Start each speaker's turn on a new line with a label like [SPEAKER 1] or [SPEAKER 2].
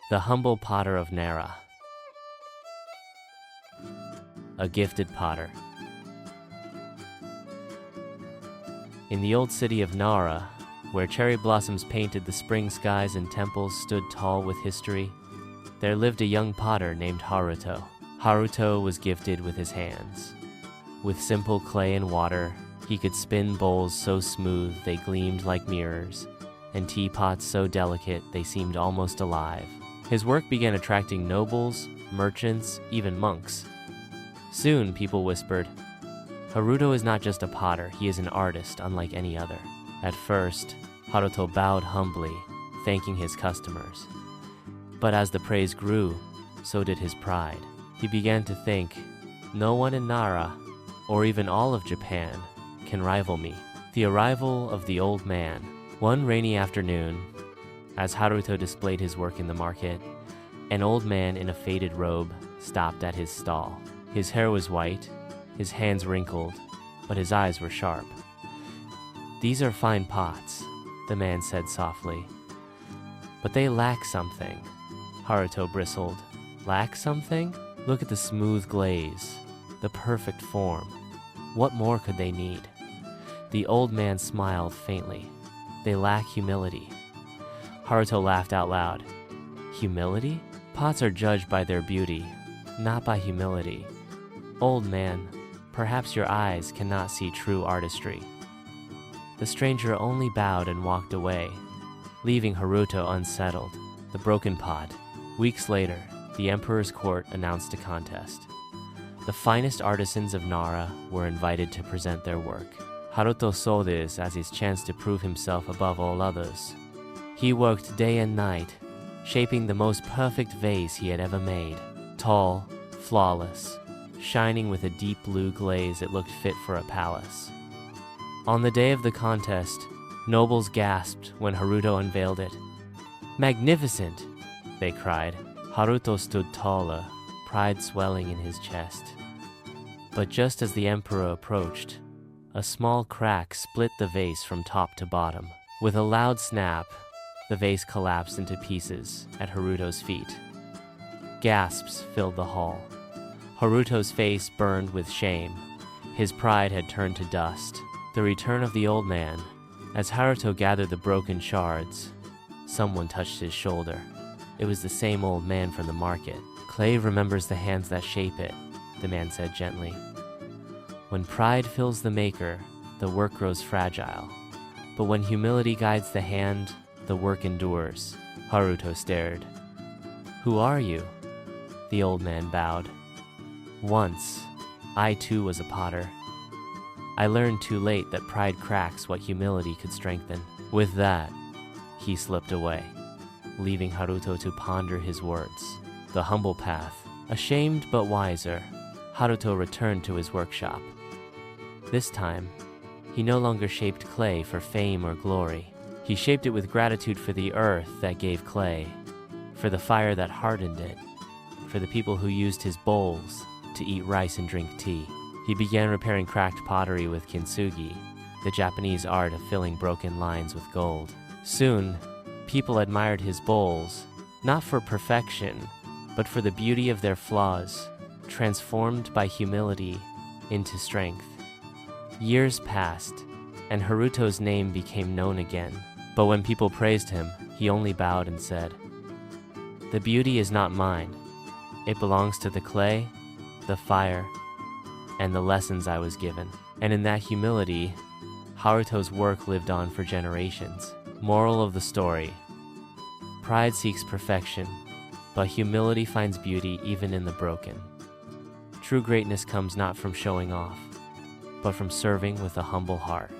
[SPEAKER 1] The Humble Potter of Nara. A gifted potter. In the old city of Nara, where cherry blossoms painted the spring skies and temples stood tall with history, there lived a young potter named Haruto. Haruto was gifted with his hands. With simple clay and water, he could spin bowls so smooth they gleamed like mirrors, and teapots so delicate they seemed almost alive. His work began attracting nobles, merchants, even monks. Soon, people whispered, "Haruto is not just a potter, he is an artist unlike any other." At first, Haruto bowed humbly, thanking his customers. But as the praise grew, so did his pride. He began to think, no one in Nara, or even all of Japan, can rival me. The arrival of the old man. One rainy afternoon, as Haruto displayed his work in the market, an old man in a faded robe stopped at his stall. His hair was white, his hands wrinkled, but his eyes were sharp. "These are fine pots," the man said softly. "But they lack something." Haruto bristled. "Lack something? Look at the smooth glaze, the perfect form. What more could they need?" The old man smiled faintly. "They lack humility." Haruto laughed out loud. "Humility? Pots are judged by their beauty, not by humility. Old man, perhaps your eyes cannot see true artistry." The stranger only bowed and walked away, leaving Haruto unsettled. The broken pot. Weeks later, the emperor's court announced a contest. The finest artisans of Nara were invited to present their work. Haruto saw this as his chance to prove himself above all others. He worked day and night, shaping the most perfect vase he had ever made. Tall, flawless, shining with a deep blue glaze that looked fit for a palace. On the day of the contest, nobles gasped when Haruto unveiled it. "Magnificent!" they cried. Haruto stood taller, pride swelling in his chest. But just as the emperor approached, a small crack split the vase from top to bottom. With a loud snap, the vase collapsed into pieces at Haruto's feet. Gasps filled the hall. Haruto's face burned with shame. His pride had turned to dust. The return of the old man. As Haruto gathered the broken shards, someone touched his shoulder. It was the same old man from the market. "Clay remembers the hands that shape it," the man said gently. "When pride fills the maker, the work grows fragile. But when humility guides the hand, the work endures." Haruto stared. "Who are you?" The old man bowed. "Once, I too was a potter. I learned too late that pride cracks what humility could strengthen." With that, he slipped away, leaving Haruto to ponder his words. The humble path. Ashamed but wiser, Haruto returned to his workshop. This time, he no longer shaped clay for fame or glory. He shaped it with gratitude for the earth that gave clay, for the fire that hardened it, for the people who used his bowls to eat rice and drink tea. He began repairing cracked pottery with kintsugi, the Japanese art of filling broken lines with gold. Soon, people admired his bowls, not for perfection, but for the beauty of their flaws, transformed by humility into strength. Years passed, and Haruto's name became known again. But when people praised him, he only bowed and said, "The beauty is not mine. It belongs to the clay, the fire, and the lessons I was given." And in that humility, Haruto's work lived on for generations. Moral of the story: pride seeks perfection, but humility finds beauty even in the broken. True greatness comes not from showing off, but from serving with a humble heart.